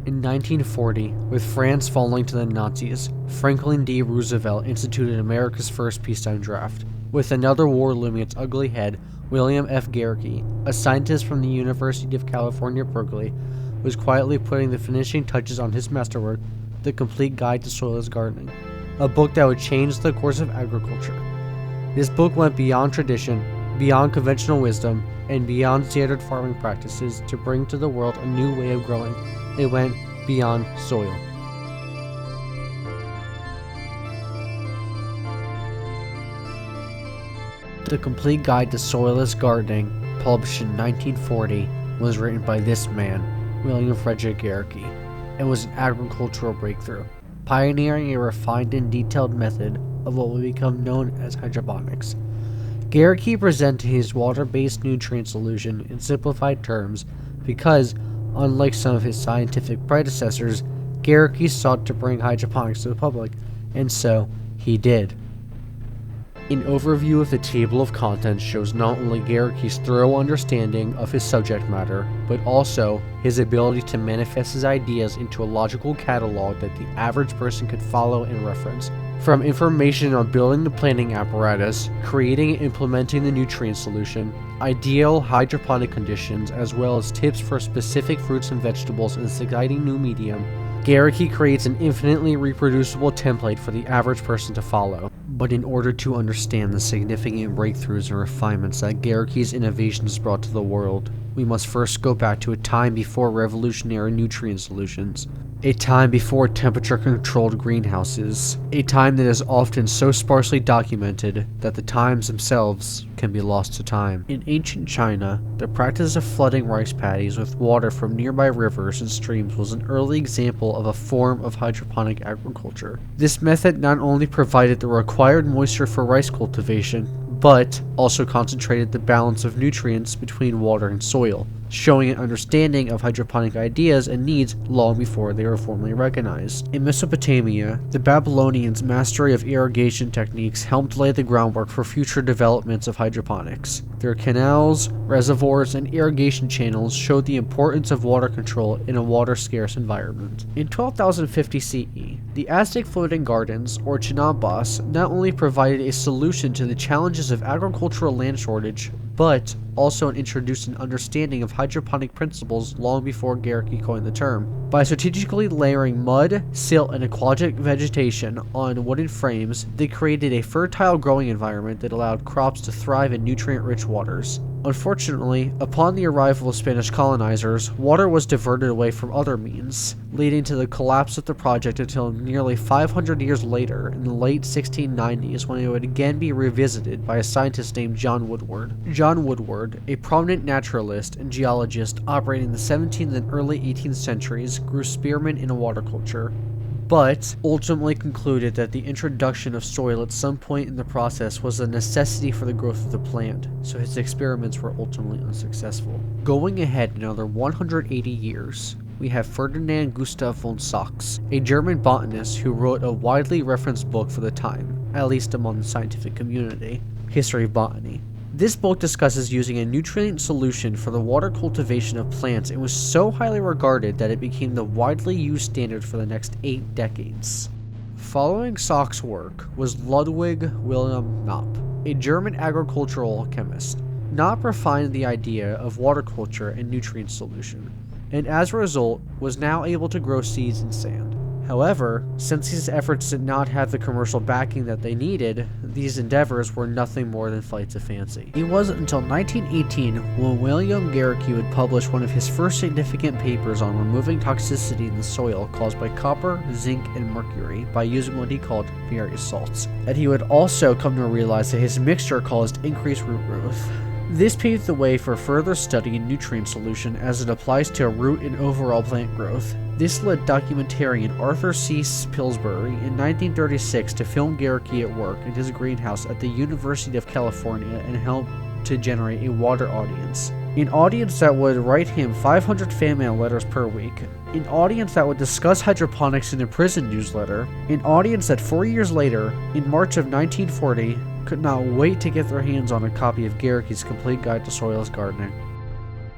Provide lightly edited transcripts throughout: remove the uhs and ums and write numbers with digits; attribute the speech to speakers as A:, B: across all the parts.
A: In 1940, with France falling to the Nazis, Franklin D. Roosevelt instituted America's first peacetime draft. With another war looming its ugly head, William F. Gericke, a scientist from the University of California, Berkeley, was quietly putting the finishing touches on his masterwork, The Complete Guide to Soilless Gardening, a book that would change the course of agriculture. This book went beyond tradition, beyond conventional wisdom, and beyond standard farming practices to bring to the world a new way of growing. It went beyond soil. The Complete Guide to Soilless Gardening, published in 1940, was written by this man, William Frederick Gericke, and was an agricultural breakthrough, pioneering a refined and detailed method of what would become known as hydroponics. Gericke presented his water-based nutrient solution in simplified terms because, unlike some of his scientific predecessors, Gericke sought to bring hydroponics to the public, and so he did. An overview of the table of contents shows not only Gericke's thorough understanding of his subject matter, but also his ability to manifest his ideas into a logical catalog that the average person could follow and reference. From information on building the planting apparatus, creating and implementing the nutrient solution, ideal hydroponic conditions, as well as tips for specific fruits and vegetables in this exciting new medium, Gericke creates an infinitely reproducible template for the average person to follow. But in order to understand the significant breakthroughs and refinements that Gericke's innovations brought to the world, we must first go back to a time before revolutionary nutrient solutions. A time before temperature-controlled greenhouses. A time that is often so sparsely documented that the times themselves can be lost to time. In ancient China, the practice of flooding rice paddies with water from nearby rivers and streams was an early example of a form of hydroponic agriculture. This method not only provided the required moisture for rice cultivation, but also concentrated the balance of nutrients between water and soil, showing an understanding of hydroponic ideas and needs long before they were formally recognized. In Mesopotamia, the Babylonians' mastery of irrigation techniques helped lay the groundwork for future developments of hydroponics. Their canals, reservoirs, and irrigation channels showed the importance of water control in a water-scarce environment. In 12,050 CE, the Aztec floating gardens, or chinambas, not only provided a solution to the challenges of agricultural land shortage, but also introduced an understanding of hydroponic principles long before Gericke coined the term. By strategically layering mud, silt, and aquatic vegetation on wooden frames, they created a fertile growing environment that allowed crops to thrive in nutrient-rich waters. Unfortunately, upon the arrival of Spanish colonizers, water was diverted away from other means, leading to the collapse of the project until nearly 500 years later, in the late 1690s, when it would again be revisited by a scientist named John Woodward. John Woodward, a prominent naturalist and geologist operating in the 17th and early 18th centuries, grew spearmint in a water culture, but ultimately concluded that the introduction of soil at some point in the process was a necessity for the growth of the plant, so his experiments were ultimately unsuccessful. Going ahead another 180 years, we have Ferdinand Gustav von Sachs, a German botanist who wrote a widely referenced book for the time, at least among the scientific community, History of Botany. This book discusses using a nutrient solution for the water cultivation of plants and was so highly regarded that it became the widely used standard for the next 8 decades. Following Sachs' work was Ludwig Wilhelm Knopp, a German agricultural chemist. Knopp refined the idea of water culture and nutrient solution, and as a result was now able to grow seeds in sand. However, since his efforts did not have the commercial backing that they needed, these endeavors were nothing more than flights of fancy. It wasn't until 1918 when William Gericke would publish one of his first significant papers on removing toxicity in the soil caused by copper, zinc, and mercury by using what he called various salts, that he would also come to realize that his mixture caused increased root growth. This paved the way for further study in nutrient solution as it applies to root and overall plant growth. This led documentarian Arthur C. Pillsbury in 1936 to film Gericke at work in his greenhouse at the University of California and help to generate a water audience. An audience that would write him 500 fan mail letters per week. An audience that would discuss hydroponics in a prison newsletter. An audience that 4 years later, in March of 1940, could not wait to get their hands on a copy of Gericke's Complete Guide to Soilless Gardening.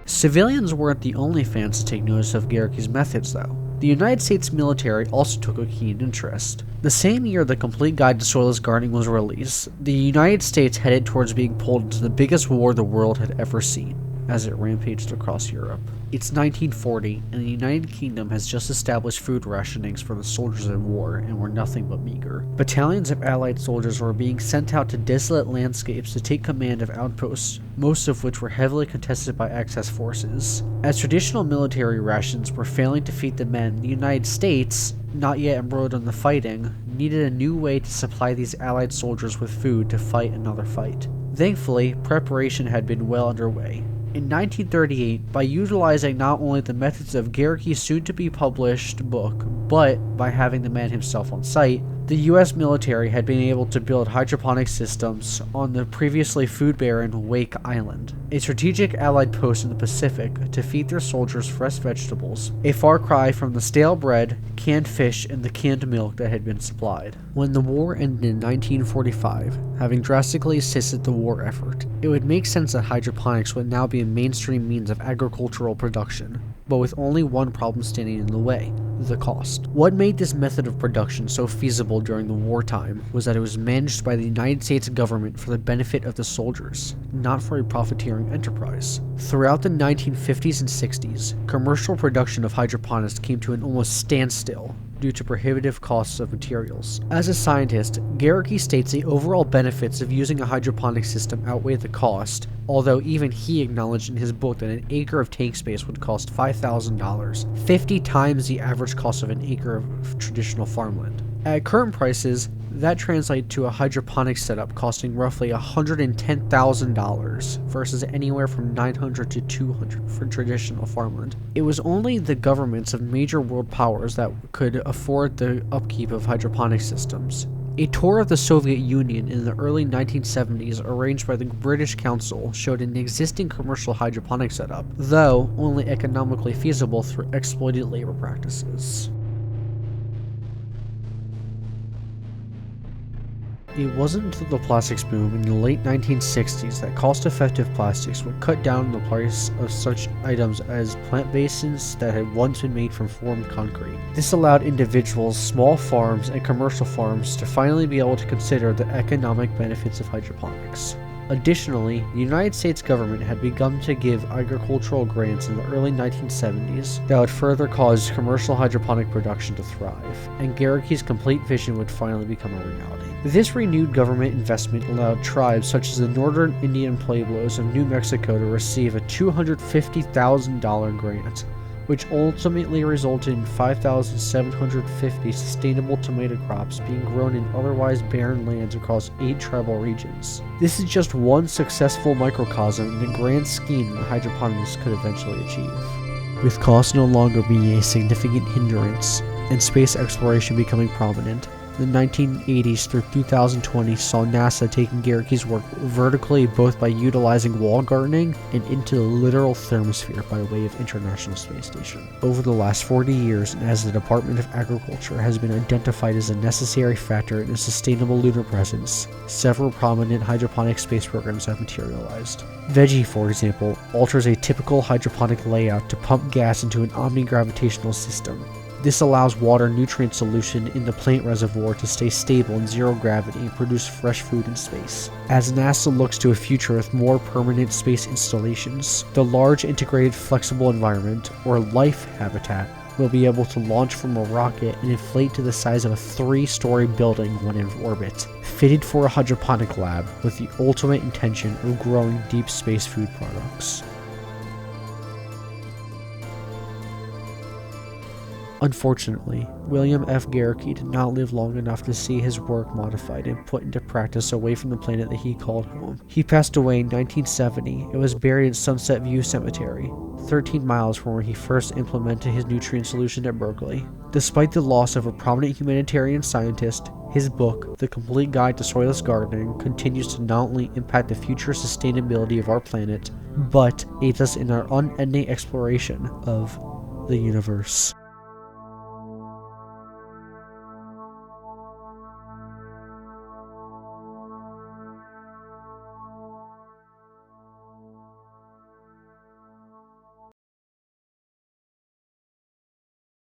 A: Civilians weren't the only fans to take notice of Gericke's methods, though. The United States military also took a keen interest. The same year the Complete Guide to Soilless Gardening was released, the United States headed towards being pulled into the biggest war the world had ever seen, as it rampaged across Europe. It's 1940, and the United Kingdom has just established food rationings for the soldiers in war, and were nothing but meager. Battalions of Allied soldiers were being sent out to desolate landscapes to take command of outposts, most of which were heavily contested by Axis forces. As traditional military rations were failing to feed the men, the United States, not yet embroiled in the fighting, needed a new way to supply these Allied soldiers with food to fight another fight. Thankfully, preparation had been well underway. In 1938, by utilizing not only the methods of Gericke's soon-to-be-published book, but by having the man himself on site, the US military had been able to build hydroponic systems on the previously food-barren Wake Island, a strategic Allied post in the Pacific, to feed their soldiers fresh vegetables, a far cry from the stale bread, canned fish, and the canned milk that had been supplied. When the war ended in 1945, having drastically assisted the war effort, it would make sense that hydroponics would now be a mainstream means of agricultural production, but with only one problem standing in the way: the cost. What made this method of production so feasible during the wartime was that it was managed by the United States government for the benefit of the soldiers, not for a profiteering enterprise. Throughout the 1950s and 60s, commercial production of hydroponics came to an almost standstill due to prohibitive costs of materials. As a scientist, Gericke states the overall benefits of using a hydroponic system outweigh the cost, although even he acknowledged in his book that an acre of tank space would cost $5,000, 50 times the average cost of an acre of traditional farmland. At current prices, that translates to a hydroponic setup costing roughly $110,000 versus anywhere from $900 to $200 for traditional farmland. It was only the governments of major world powers that could afford the upkeep of hydroponic systems. A tour of the Soviet Union in the early 1970s arranged by the British Council showed an existing commercial hydroponic setup, though only economically feasible through exploited labor practices. It wasn't until the plastics boom in the late 1960s that cost-effective plastics would cut down the price of such items as plant basins that had once been made from formed concrete. This allowed individuals, small farms, and commercial farms to finally be able to consider the economic benefits of hydroponics. Additionally, the United States government had begun to give agricultural grants in the early 1970s that would further cause commercial hydroponic production to thrive, and Gericke's complete vision would finally become a reality. This renewed government investment allowed tribes such as the Northern Indian Pueblos of New Mexico to receive a $250,000 grant, which ultimately resulted in 5,750 sustainable tomato crops being grown in otherwise barren lands across 8 tribal regions. This is just one successful microcosm in the grand scheme that hydroponics could eventually achieve. With cost no longer being a significant hindrance, and space exploration becoming prominent, the 1980s through 2020 saw NASA taking Gericke's work vertically both by utilizing wall gardening and into the literal thermosphere by way of International Space Station. Over the last 40 years, and as the Department of Agriculture has been identified as a necessary factor in a sustainable lunar presence, several prominent hydroponic space programs have materialized. Veggie, for example, alters a typical hydroponic layout to pump gas into an omnigravitational system. This allows water nutrient solution in the plant reservoir to stay stable in zero gravity and produce fresh food in space. As NASA looks to a future with more permanent space installations, the Large Integrated Flexible Environment, or LIFE habitat, will be able to launch from a rocket and inflate to the size of a 3-story building when in orbit, fitted for a hydroponic lab with the ultimate intention of growing deep space food products. Unfortunately, William F. Gericke did not live long enough to see his work modified and put into practice away from the planet that he called home. He passed away in 1970 and was buried at Sunset View Cemetery, 13 miles from where he first implemented his nutrient solution at Berkeley. Despite the loss of a prominent humanitarian scientist, his book, The Complete Guide to Soilless Gardening, continues to not only impact the future sustainability of our planet, but aids us in our unending exploration of the universe.